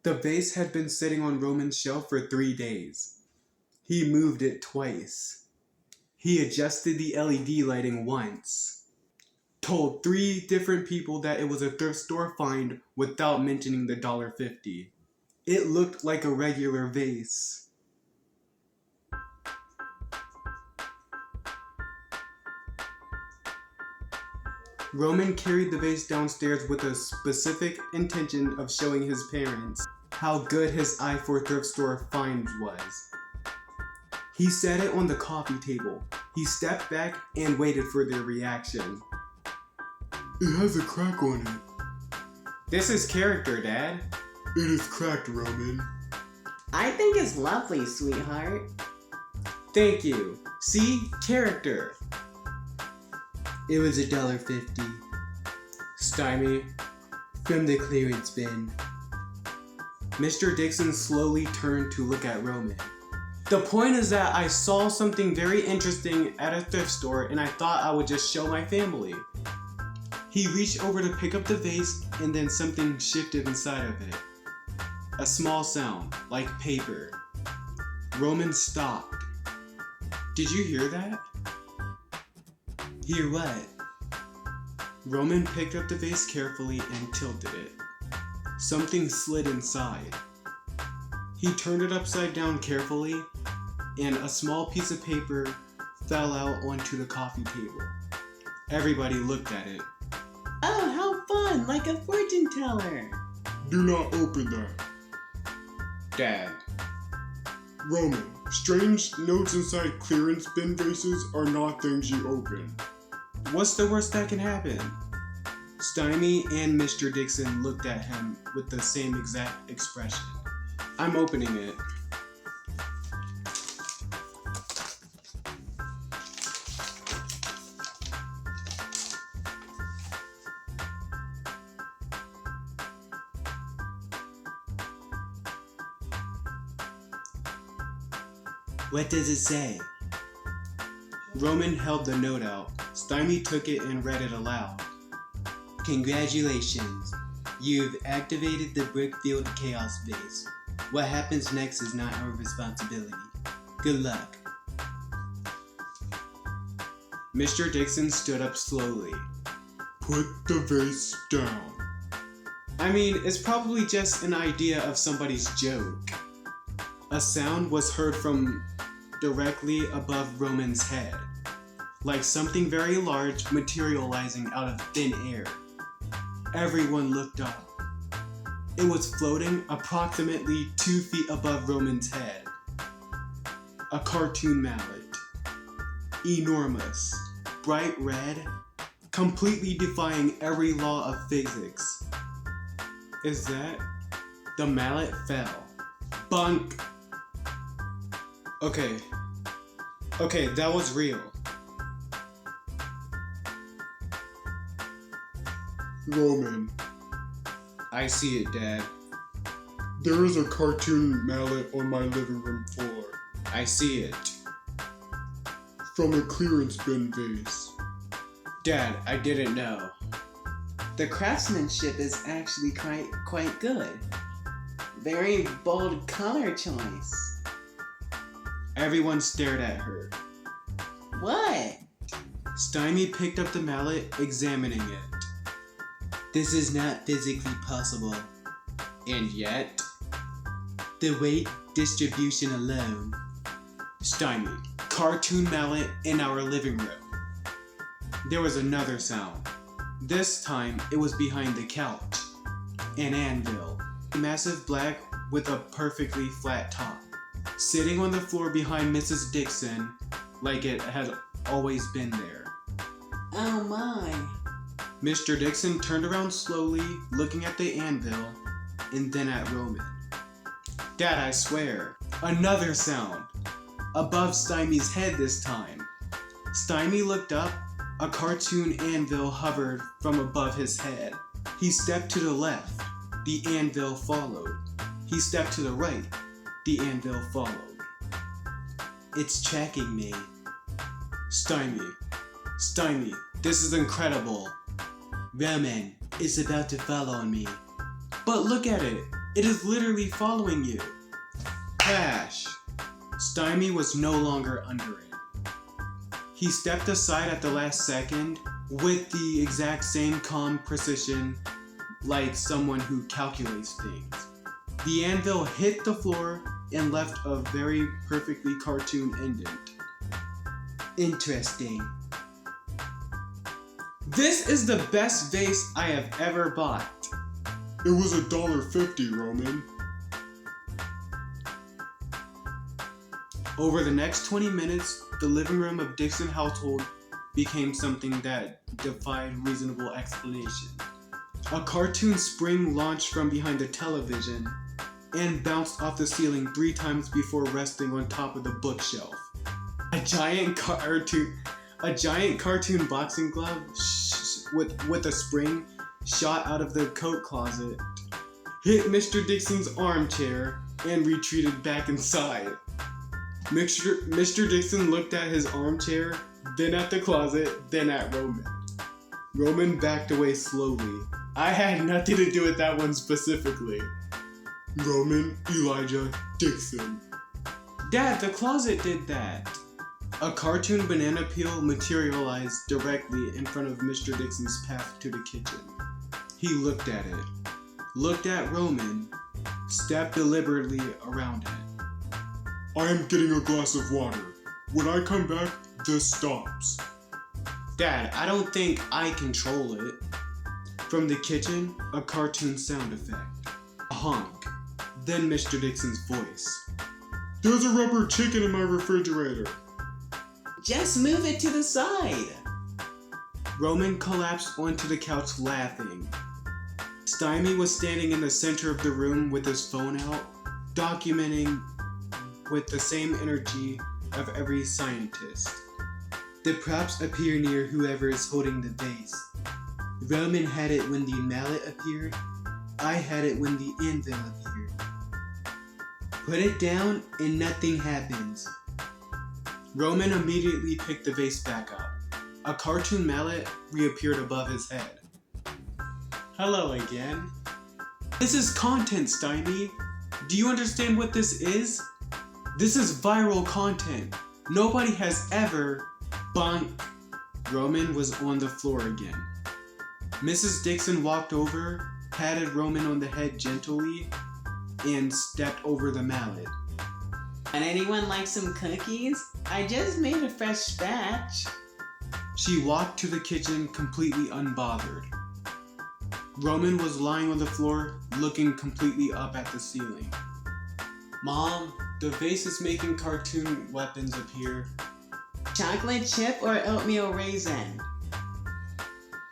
The vase had been sitting on Roman's shelf for 3 days. He moved it twice. He adjusted the LED lighting once. Told 3 different people that it was a thrift store find without mentioning the $1.50. It looked like a regular vase. Roman carried the vase downstairs with a specific intention of showing his parents how good his eye for thrift store finds was. He set it on the coffee table. He stepped back and waited for their reaction. It has a crack on it. This is character, Dad. It is cracked, Roman. I think it's lovely, sweetheart. Thank you. See? Character. It was $1.50. Stymie, from the clearance bin. Mr. Dixon slowly turned to look at Roman. The point is that I saw something very interesting at a thrift store and I thought I would just show my family. He reached over to pick up the vase and then something shifted inside of it. A small sound, like paper. Roman stopped. Did you hear that? Hear what? Roman picked up the vase carefully and tilted it. Something slid inside. He turned it upside down carefully, and a small piece of paper fell out onto the coffee table. Everybody looked at it. Oh, how fun! Like a fortune teller! Do not open that. Dad. Roman, strange notes inside clearance bin vases are not things you open. What's the worst that can happen? Stymie and Mr. Dixon looked at him with the same exact expression. I'm opening it. What does it say? Roman held the note out. Stymie took it and read it aloud. Congratulations. You've activated the Brickfield Chaos Vase. What happens next is not our responsibility. Good luck. Mr. Dixon stood up slowly. Put the vase down. I mean, it's probably just an idea of somebody's joke. A sound was heard from directly above Roman's head, like something very large materializing out of thin air. Everyone looked up. It was floating approximately 2 feet above Roman's head. A cartoon mallet. Enormous, bright red, completely defying every law of physics. Is that? The mallet fell. Bunk! Okay, that was real. Roman. I see it, Dad. There is a cartoon mallet on my living room floor. I see it. From a clearance bin vase. Dad, I didn't know. The craftsmanship is actually quite good. Very bold color choice. Everyone stared at her. What? Stymie picked up the mallet, examining it. This is not physically possible. And yet, the weight distribution alone. Stymie, cartoon mallet in our living room. There was another sound. This time, it was behind the couch. An anvil. Massive black with a perfectly flat top. Sitting on the floor behind Mrs. Dixon, like it had always been there. Oh my. Mr. Dixon turned around slowly, looking at the anvil, and then at Roman. Dad, I swear. Another sound. Above Stymie's head this time. Stymie looked up. A cartoon anvil hovered from above his head. He stepped to the left. The anvil followed. He stepped to the right. The anvil followed. It's tracking me. Stymie, this is incredible. Roman, it's about to fall on me. But look at it. It is literally following you. Crash. Stymie was no longer under it. He stepped aside at the last second with the exact same calm precision like someone who calculates things. The anvil hit the floor and left a very perfectly cartoon indent. Interesting. This is the best vase I have ever bought. It was $1.50, Roman. Over the next 20 minutes, the living room of Dixon household became something that defied reasonable explanation. A cartoon spring launched from behind the television and bounced off the ceiling 3 times before resting on top of the bookshelf. A giant cartoon boxing glove with a spring shot out of the coat closet, hit Mr. Dixon's armchair, and retreated back inside. Mr. Dixon looked at his armchair, then at the closet, then at Roman. Roman backed away slowly. I had nothing to do with that one specifically. Roman Elijah Dixon. Dad, the closet did that. A cartoon banana peel materialized directly in front of Mr. Dixon's path to the kitchen. He looked at it, looked at Roman, stepped deliberately around it. I am getting a glass of water. When I come back, this stops. Dad, I don't think I control it. From the kitchen, a cartoon sound effect. A honk. Then Mr. Dixon's voice. There's a rubber chicken in my refrigerator. Just move it to the side. Roman collapsed onto the couch laughing. Stymie was standing in the center of the room with his phone out, documenting with the same energy of every scientist. The props appear near whoever is holding the vase. Roman had it when the mallet appeared. I had it when the anvil appeared. Put it down and nothing happens. Roman immediately picked the vase back up. A cartoon mallet reappeared above his head. Hello again. This is content, Stymie. Do you understand what this is? This is viral content. Nobody has ever... Bonk. Roman was on the floor again. Mrs. Dixon walked over, patted Roman on the head gently, and stepped over the mallet. And anyone like some cookies? I just made a fresh batch. She walked to the kitchen completely unbothered. Roman was lying on the floor, looking completely up at the ceiling. Mom, the vase is making cartoon weapons appear. Chocolate chip or oatmeal raisin?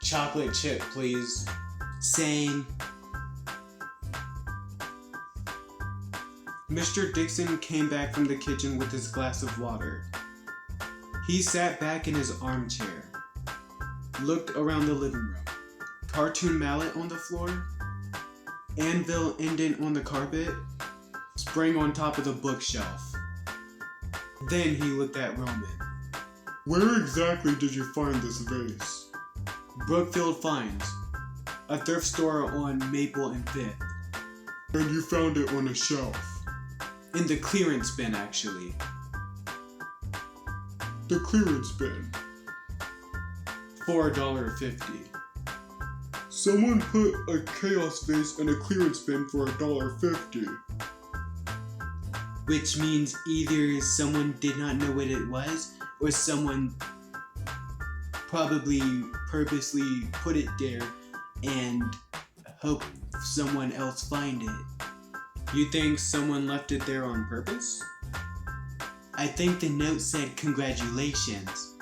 Chocolate chip, please. Same. Mr. Dixon came back from the kitchen with his glass of water. He sat back in his armchair, looked around the living room. Cartoon mallet on the floor, anvil indent on the carpet, spring on top of the bookshelf. Then he looked at Roman. Where exactly did you find this vase? Brookfield Finds, a thrift store on Maple and 5th. And you found it on a shelf. In the clearance bin, actually. The clearance bin. For $1.50. Someone put a chaos vase in a clearance bin for $1.50. Which means either someone did not know what it was, or someone probably purposely put it there and hoped someone else find it. You think someone left it there on purpose? I think the note said congratulations,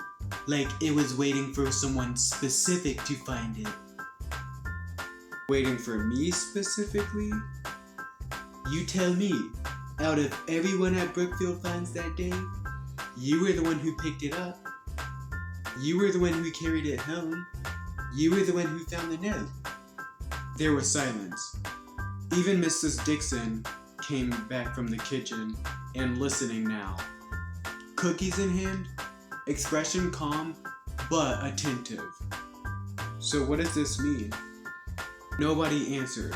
like it was waiting for someone specific to find it. Waiting for me specifically? You tell me, out of everyone at Brookfield Finds that day, you were the one who picked it up. You were the one who carried it home. You were the one who found the note. There was silence. Even Mrs. Dixon came back from the kitchen and listening now. Cookies in hand, expression calm, but attentive. So what does this mean? Nobody answered.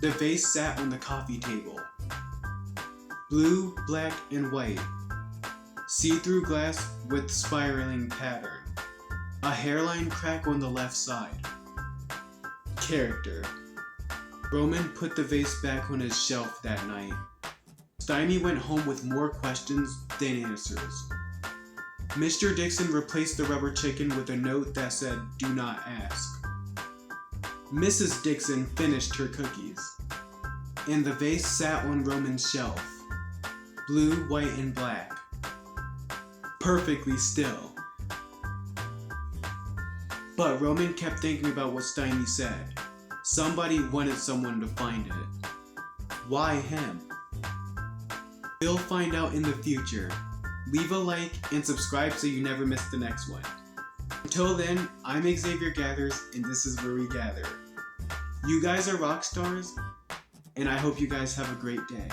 The vase sat on the coffee table. Blue, black, and white. See-through glass with spiraling pattern. A hairline crack on the left side. Character. Roman put the vase back on his shelf that night. Steiny went home with more questions than answers. Mr. Dixon replaced the rubber chicken with a note that said, "Do not ask." Mrs. Dixon finished her cookies, and the vase sat on Roman's shelf. Blue, white, and black. Perfectly still. But Roman kept thinking about what Steiny said. Somebody wanted someone to find it. Why him? We'll find out in the future. Leave a like and subscribe so you never miss the next one. Until then, I'm Xavier Gathers, and this is where we gather. You guys are rock stars, and I hope you guys have a great day.